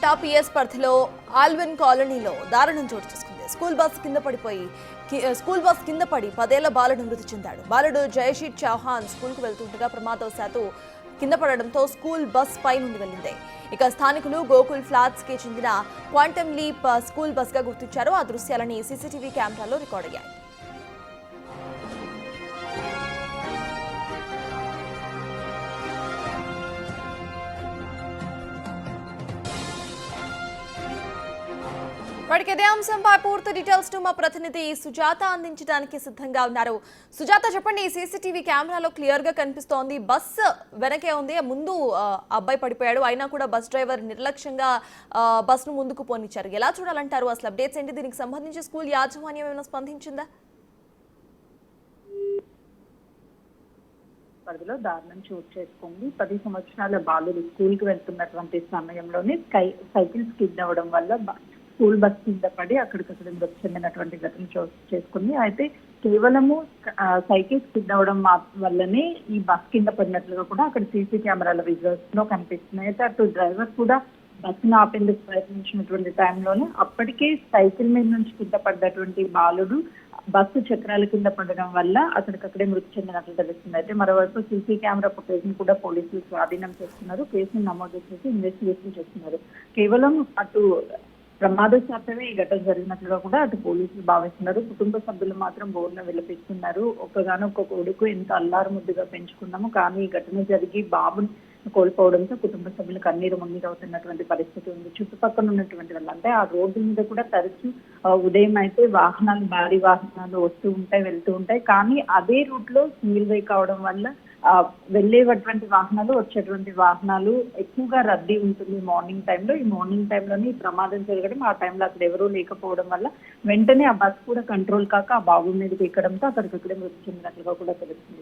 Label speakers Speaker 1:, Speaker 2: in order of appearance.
Speaker 1: Siddipet PS పరిధిలో Alvin కాలనీలో దారుణం చోటు చేసుకుంది. స్కూల్ బస్ కింద పడి 10 ఏళ్ల బాలుడు మృతి చెందాడు. బాలుడు జయశీర్ చౌహాన్ స్కూల్కు వెళ్తుండగా ప్రమాదవశాత్తు కింద పడడంతో స్కూల్ బస్ పై నుండి వెళ్లింది. ఇక స్థానికులు గోకుల్ ఫ్లాట్స్ కి చెందిన క్వాంటమ్ లీప్ స్కూల్ బస్ గా గుర్తించారు. ఆ దృశ్యాలని సీసీటీవీ కెమెరాలో రికార్డ్ అయ్యాయి. వాటికి ఇదే అంశంపై పూర్తి డీటెయిల్స్ మా ప్రతినిధి సుజాత అందించడానికి సిద్ధంగా ఉన్నారు. సుజాత, చెప్పండి. సీసీటీవీ కెమెరాలో క్లియర్ గా కనిపిస్తోంది, బస్ వెనకే ఉంది. ముందు అబ్బాయి పడిపోయాడు, అయినా కూడా బస్ డ్రైవర్ నిర్లక్ష్యంగా బస్ ను ముందుకు పోనిచ్చారు. ఎలా చూడాలంటారు? అసలు అప్డేట్స్ ఏంటి? దీనికి సంబంధించి స్కూల్ యాజమాన్యం ఏమైనా స్పందించిందా?
Speaker 2: పరిధిలో దారుణం చోటు చేసుకుంది. 10 సంవత్సరాల బాలుడు స్కూల్ కి వెళ్తున్నటువంటి సమయంలోనే సైకిల్ స్కిడ్ అవ్వడం వల్ల స్కూల్ బస్ కింద పడి అక్కడికక్కడ మృతి చెందినటువంటి ఘటన చోటు చేసుకుంది. అయితే కేవలము సైకిల్ స్కిడ్ అవ్వడం వల్లనే ఈ బస్ కింద పడినట్లుగా కూడా అక్కడ సీసీ కెమెరాల విజువల్స్ లో కనిపిస్తున్నాయి. అయితే అటు డ్రైవర్ కూడా బస్సును ఆపేందుకు ప్రయత్నించినటువంటి టైంలోనే అప్పటికే సైకిల్ మీద నుంచి కింద పడ్డటువంటి బాలుడు బస్సు చక్రాల కింద పడడం వల్ల అక్కడికక్కడే మృతి చెందినట్లు తెలుస్తుంది. అయితే మరోవైపు సీసీ కెమెరా ఫుటేజ్ ను కూడా పోలీసులు స్వాధీనం చేస్తున్నారు. కేసును నమోదు చేసి ఇన్వెస్టిగేషన్ చేస్తున్నారు. కేవలం అటు ప్రమాదశాత్తమే ఈ ఘటన జరిగినట్లుగా కూడా అటు పోలీసులు భావిస్తున్నారు. కుటుంబ సభ్యులు మాత్రం బోర్న విలపిస్తున్నారు. ఒక్కగానొక్క కొడుకు ఎంత అల్లారు ముద్దుగా పెంచుకున్నాము, కానీ ఈ ఘటన జరిగి బాబుని కోల్పోవడంతో కుటుంబ సభ్యులు కన్నీరు మున్నీరవుతున్నటువంటి పరిస్థితి ఉంది. చుట్టుపక్కల ఉన్నటువంటి వాళ్ళు అంటే ఆ రోడ్డు మీద కూడా తరచు ఉదయం అయితే భారీ వాహనాలు వస్తూ ఉంటాయి, వెళ్తూ ఉంటాయి. కానీ అదే రూట్ లో సింగిల్ వే కావడం వల్ల వెళ్ళేటువంటి వాహనాలు వచ్చేటువంటి వాహనాలు ఎక్కువగా రద్దీ ఉంటుంది మార్నింగ్ టైంలో. ఈ మార్నింగ్ టైంలోనే ఈ ప్రమాదం జరగడం, ఆ టైంలో అక్కడ ఎవరూ లేకపోవడం వల్ల వెంటనే ఆ బస్ కూడా కంట్రోల్ కాక ఆ బాబు మీదకి ఎక్కడంతో అక్కడికక్కడే మృతి చెందినట్లుగా కూడా తెలుస్తుంది.